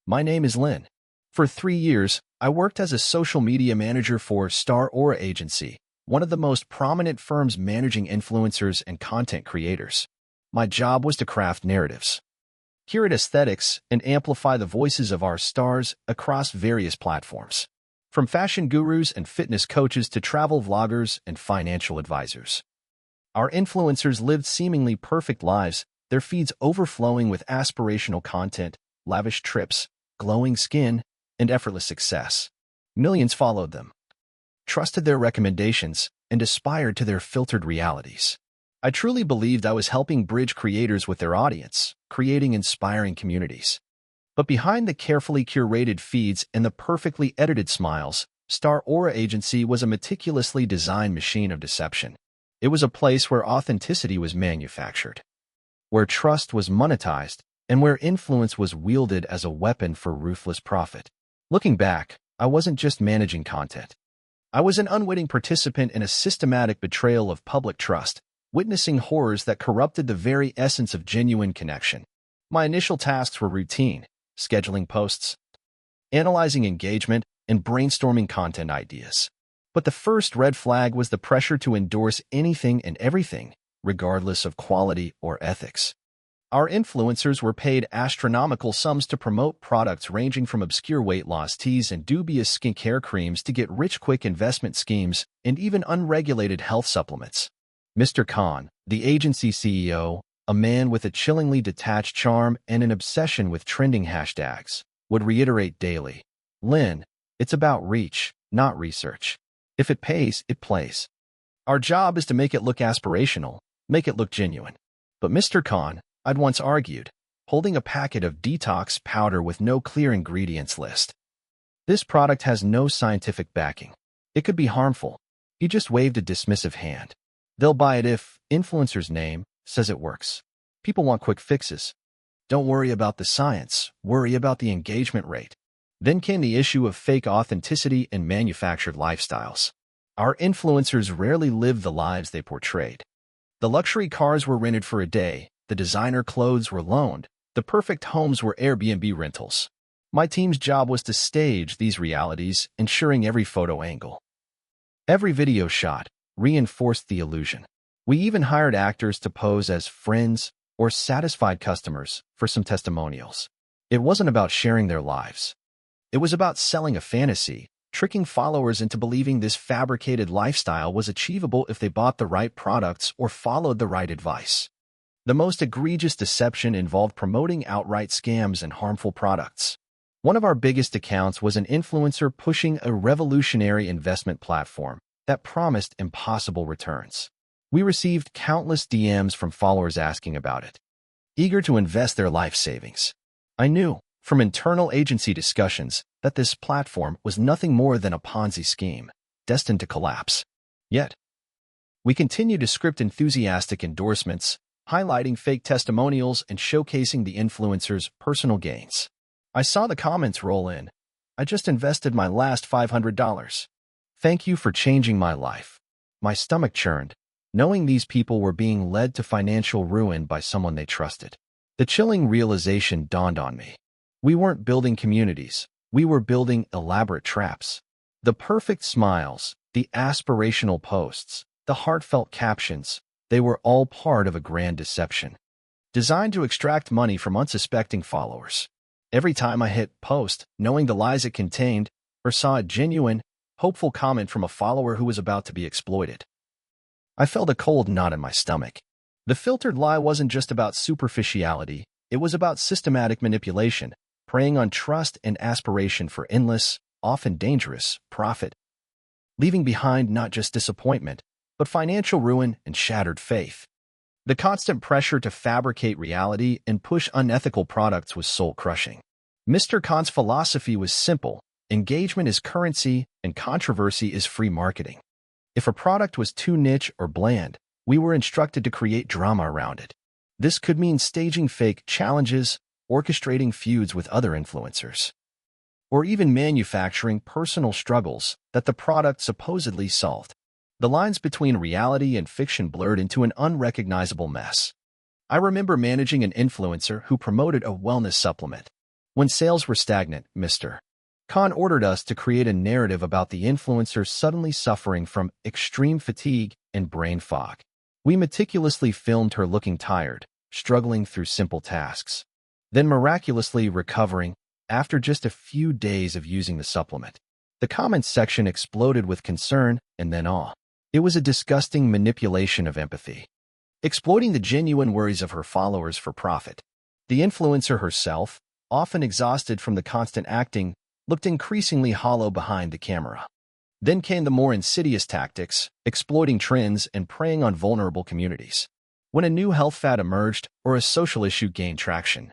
My name is Lynn. For 3 years, I worked as a social media manager for Star Aura Agency, one of the most prominent firms managing influencers and content creators. My job was to craft narratives, curate aesthetics, and amplify the voices of our stars across various platforms. From fashion gurus and fitness coaches to travel vloggers and financial advisors. Our influencers lived seemingly perfect lives, their feeds overflowing with aspirational content, lavish trips, glowing skin, and effortless success. Millions followed them, trusted their recommendations, and aspired to their filtered realities. I truly believed I was helping bridge creators with their audience, creating inspiring communities. But behind the carefully curated feeds and the perfectly edited smiles, Star Aura Agency was a meticulously designed machine of deception. It was a place where authenticity was manufactured, where trust was monetized, and where influence was wielded as a weapon for ruthless profit. Looking back, I wasn't just managing content. I was an unwitting participant in a systematic betrayal of public trust, witnessing horrors that corrupted the very essence of genuine connection. My initial tasks were routine: scheduling posts, analyzing engagement, and brainstorming content ideas. But the first red flag was the pressure to endorse anything and everything, regardless of quality or ethics. Our influencers were paid astronomical sums to promote products ranging from obscure weight loss teas and dubious skincare creams to get rich-quick investment schemes and even unregulated health supplements. Mr. Khan, the agency CEO, a man with a chillingly detached charm and an obsession with trending hashtags, would reiterate daily, "Lynn, it's about reach, not research. If it pays, it plays. Our job is to make it look aspirational, make it look genuine." But Mr. Khan, I'd once argued, holding a packet of detox powder with no clear ingredients list. This product has no scientific backing. It could be harmful. He just waved a dismissive hand. They'll buy it if influencer's name says it works. People want quick fixes. Don't worry about the science, worry about the engagement rate. Then came the issue of fake authenticity and manufactured lifestyles. Our influencers rarely lived the lives they portrayed. The luxury cars were rented for a day, the designer clothes were loaned, the perfect homes were Airbnb rentals. My team's job was to stage these realities, ensuring every photo angle, every video shot, reinforced the illusion. We even hired actors to pose as friends or satisfied customers for some testimonials. It wasn't about sharing their lives. It was about selling a fantasy, tricking followers into believing this fabricated lifestyle was achievable if they bought the right products or followed the right advice. The most egregious deception involved promoting outright scams and harmful products. One of our biggest accounts was an influencer pushing a revolutionary investment platform that promised impossible returns. We received countless DMs from followers asking about it, eager to invest their life savings. I knew, from internal agency discussions, that this platform was nothing more than a Ponzi scheme, destined to collapse. Yet, we continued to script enthusiastic endorsements, highlighting fake testimonials and showcasing the influencer's personal gains. I saw the comments roll in. "I just invested my last $500. Thank you for changing my life." My stomach churned, knowing these people were being led to financial ruin by someone they trusted. The chilling realization dawned on me. We weren't building communities. We were building elaborate traps. The perfect smiles, the aspirational posts, the heartfelt captions, they were all part of a grand deception, designed to extract money from unsuspecting followers. Every time I hit post, knowing the lies it contained, or saw a genuine, hopeful comment from a follower who was about to be exploited, I felt a cold knot in my stomach. The filtered lie wasn't just about superficiality, it was about systematic manipulation, preying on trust and aspiration for endless, often dangerous, profit, leaving behind not just disappointment, but financial ruin and shattered faith. The constant pressure to fabricate reality and push unethical products was soul-crushing. Mr. Khan's philosophy was simple: engagement is currency and controversy is free marketing. If a product was too niche or bland, we were instructed to create drama around it. This could mean staging fake challenges, orchestrating feuds with other influencers, or even manufacturing personal struggles that the product supposedly solved. The lines between reality and fiction blurred into an unrecognizable mess. I remember managing an influencer who promoted a wellness supplement. When sales were stagnant, Mr. Khan ordered us to create a narrative about the influencer suddenly suffering from extreme fatigue and brain fog. We meticulously filmed her looking tired, struggling through simple tasks, then miraculously recovering after just a few days of using the supplement. The comments section exploded with concern and then awe. It was a disgusting manipulation of empathy, exploiting the genuine worries of her followers for profit. The influencer herself, often exhausted from the constant acting, looked increasingly hollow behind the camera. Then came the more insidious tactics, exploiting trends and preying on vulnerable communities. When a new health fad emerged or a social issue gained traction,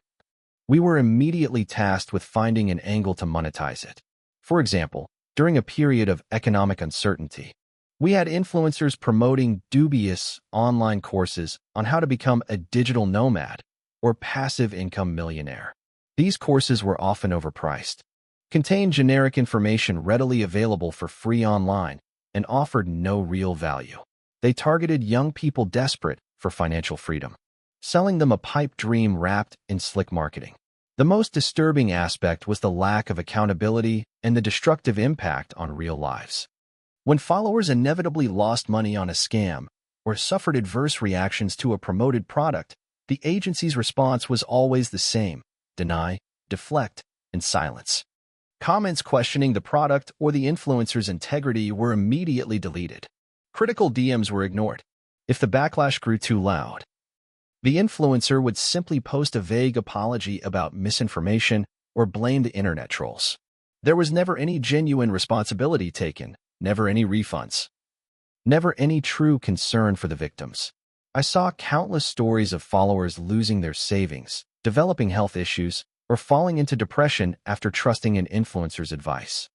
we were immediately tasked with finding an angle to monetize it. For example, during a period of economic uncertainty, we had influencers promoting dubious online courses on how to become a digital nomad or passive income millionaire. These courses were often overpriced, contained generic information readily available for free online, and offered no real value. They targeted young people desperate for financial freedom, selling them a pipe dream wrapped in slick marketing. The most disturbing aspect was the lack of accountability and the destructive impact on real lives. When followers inevitably lost money on a scam or suffered adverse reactions to a promoted product, the agency's response was always the same: deny, deflect, and silence. Comments questioning the product or the influencer's integrity were immediately deleted. Critical DMs were ignored. If the backlash grew too loud, the influencer would simply post a vague apology about misinformation or blame the internet trolls. There was never any genuine responsibility taken, never any refunds, never any true concern for the victims. I saw countless stories of followers losing their savings, developing health issues, or falling into depression after trusting an influencer's advice.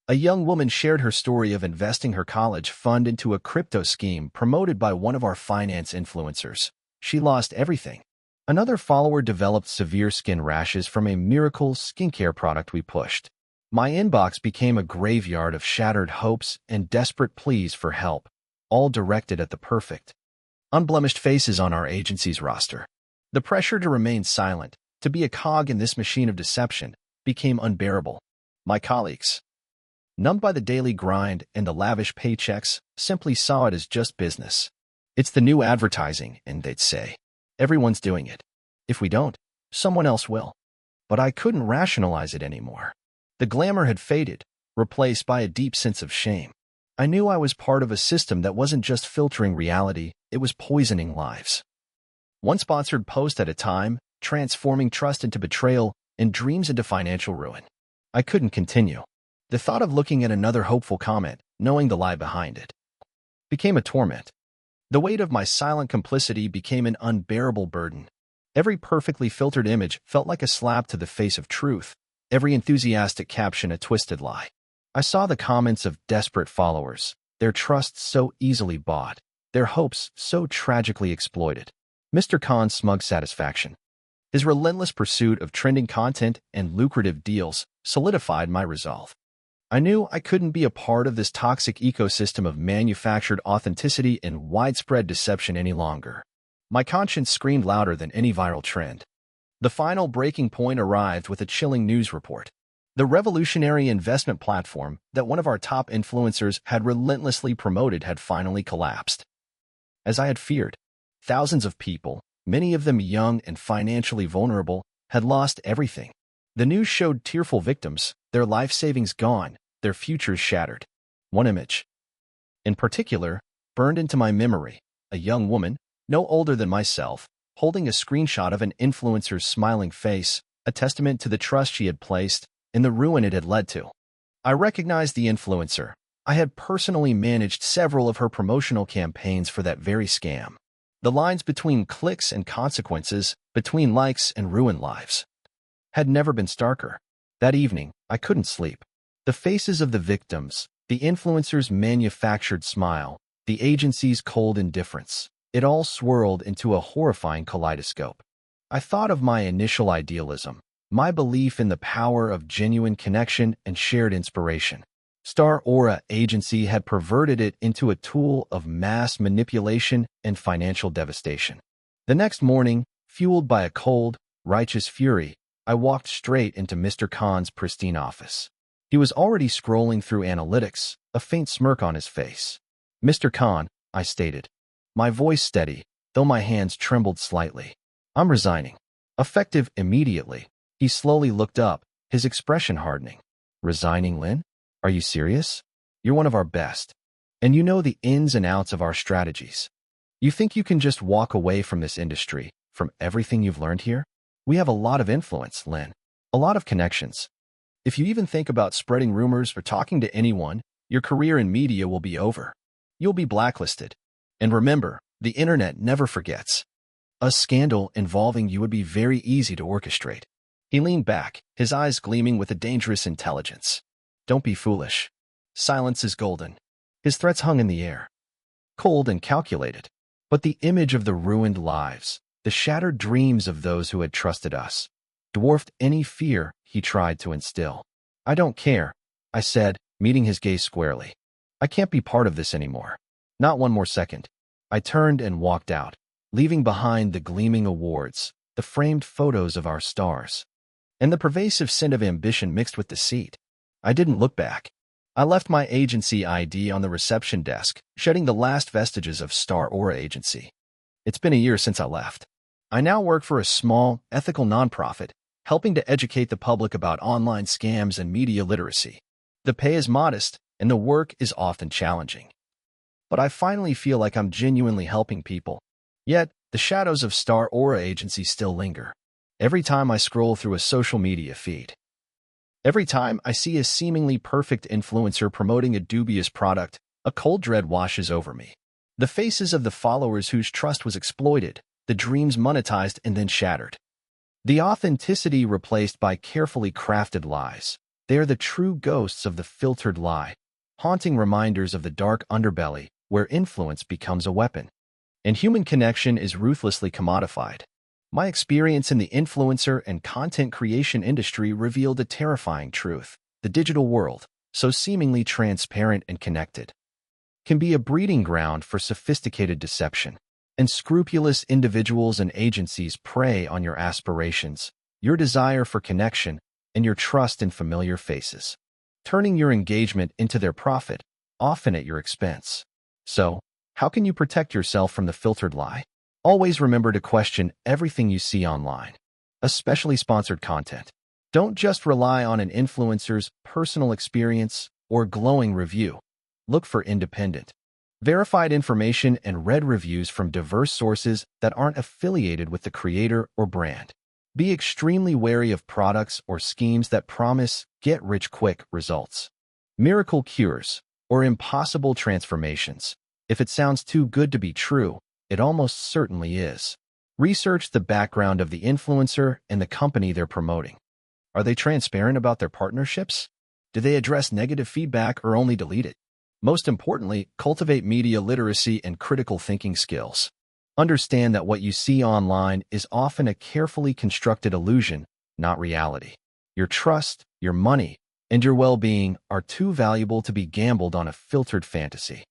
A young woman shared her story of investing her college fund into a crypto scheme promoted by one of our finance influencers. She lost everything. Another follower developed severe skin rashes from a miracle skincare product we pushed. My inbox became a graveyard of shattered hopes and desperate pleas for help, all directed at the perfect, unblemished faces on our agency's roster. The pressure to remain silent, to be a cog in this machine of deception, became unbearable. My colleagues, numbed by the daily grind and the lavish paychecks, simply saw it as just business. It's the new advertising, and they'd say, everyone's doing it. If we don't, someone else will. But I couldn't rationalize it anymore. The glamour had faded, replaced by a deep sense of shame. I knew I was part of a system that wasn't just filtering reality, it was poisoning lives. One sponsored post at a time, transforming trust into betrayal and dreams into financial ruin. I couldn't continue. The thought of looking at another hopeful comment, knowing the lie behind it, became a torment. The weight of my silent complicity became an unbearable burden. Every perfectly filtered image felt like a slap to the face of truth, every enthusiastic caption a twisted lie. I saw the comments of desperate followers, their trust so easily bought, their hopes so tragically exploited. Mr. Khan's smug satisfaction, his relentless pursuit of trending content and lucrative deals, solidified my resolve. I knew I couldn't be a part of this toxic ecosystem of manufactured authenticity and widespread deception any longer. My conscience screamed louder than any viral trend. The final breaking point arrived with a chilling news report. The revolutionary investment platform that one of our top influencers had relentlessly promoted had finally collapsed. As I had feared, thousands of people, many of them young and financially vulnerable, had lost everything. The news showed tearful victims, their life savings gone, their futures shattered. One image, in particular, burned into my memory: a young woman, no older than myself, holding a screenshot of an influencer's smiling face, a testament to the trust she had placed and the ruin it had led to. I recognized the influencer. I had personally managed several of her promotional campaigns for that very scam. The lines between clicks and consequences, between likes and ruined lives, had never been starker. That evening, I couldn't sleep. The faces of the victims, the influencer's manufactured smile, the agency's cold indifference, it all swirled into a horrifying kaleidoscope. I thought of my initial idealism, my belief in the power of genuine connection and shared inspiration. Star Aura Agency had perverted it into a tool of mass manipulation and financial devastation. The next morning, fueled by a cold, righteous fury, I walked straight into Mr. Khan's pristine office. He was already scrolling through analytics, a faint smirk on his face. "Mr. Khan," I stated, my voice steady, though my hands trembled slightly. "I'm resigning. Effective immediately." He slowly looked up, his expression hardening. "Resigning, Lin? Are you serious? You're one of our best. And you know the ins and outs of our strategies. You think you can just walk away from this industry, from everything you've learned here? We have a lot of influence, Lin. A lot of connections. If you even think about spreading rumors or talking to anyone, your career in media will be over. You'll be blacklisted. And remember, the internet never forgets. A scandal involving you would be very easy to orchestrate." He leaned back, his eyes gleaming with a dangerous intelligence. "Don't be foolish. Silence is golden." His threats hung in the air, cold and calculated. But the image of the ruined lives, the shattered dreams of those who had trusted us, dwarfed any fear he tried to instill. "I don't care," I said, meeting his gaze squarely. "I can't be part of this anymore. Not one more second." I turned and walked out, leaving behind the gleaming awards, the framed photos of our stars, and the pervasive scent of ambition mixed with deceit. I didn't look back. I left my agency ID on the reception desk, shedding the last vestiges of Star Aura Agency. It's been a year since I left. I now work for a small, ethical nonprofit, helping to educate the public about online scams and media literacy. The pay is modest, and the work is often challenging. But I finally feel like I'm genuinely helping people. Yet, the shadows of Star Aura Agency still linger. Every time I scroll through a social media feed, every time I see a seemingly perfect influencer promoting a dubious product, a cold dread washes over me. The faces of the followers whose trust was exploited, the dreams monetized and then shattered. The authenticity replaced by carefully crafted lies. They are the true ghosts of the filtered lie, haunting reminders of the dark underbelly where influence becomes a weapon, and human connection is ruthlessly commodified. My experience in the influencer and content creation industry revealed a terrifying truth. The digital world, so seemingly transparent and connected, can be a breeding ground for sophisticated deception. And scrupulous individuals and agencies prey on your aspirations, your desire for connection, and your trust in familiar faces, turning your engagement into their profit, often at your expense. So, how can you protect yourself from the filtered lie? Always remember to question everything you see online, especially sponsored content. Don't just rely on an influencer's personal experience or glowing review. Look for independent, verified information and read reviews from diverse sources that aren't affiliated with the creator or brand. Be extremely wary of products or schemes that promise get-rich-quick results, miracle cures, or impossible transformations. If it sounds too good to be true, it almost certainly is. Research the background of the influencer and the company they're promoting. Are they transparent about their partnerships? Do they address negative feedback or only delete it? Most importantly, cultivate media literacy and critical thinking skills. Understand that what you see online is often a carefully constructed illusion, not reality. Your trust, your money, and your well-being are too valuable to be gambled on a filtered fantasy.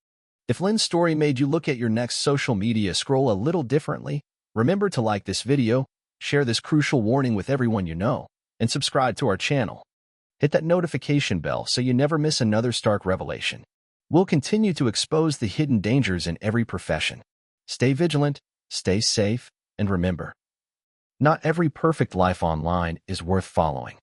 If Lin's story made you look at your next social media scroll a little differently, remember to like this video, share this crucial warning with everyone you know, and subscribe to our channel. Hit that notification bell so you never miss another stark revelation. We'll continue to expose the hidden dangers in every profession. Stay vigilant, stay safe, and remember, not every perfect life online is worth following.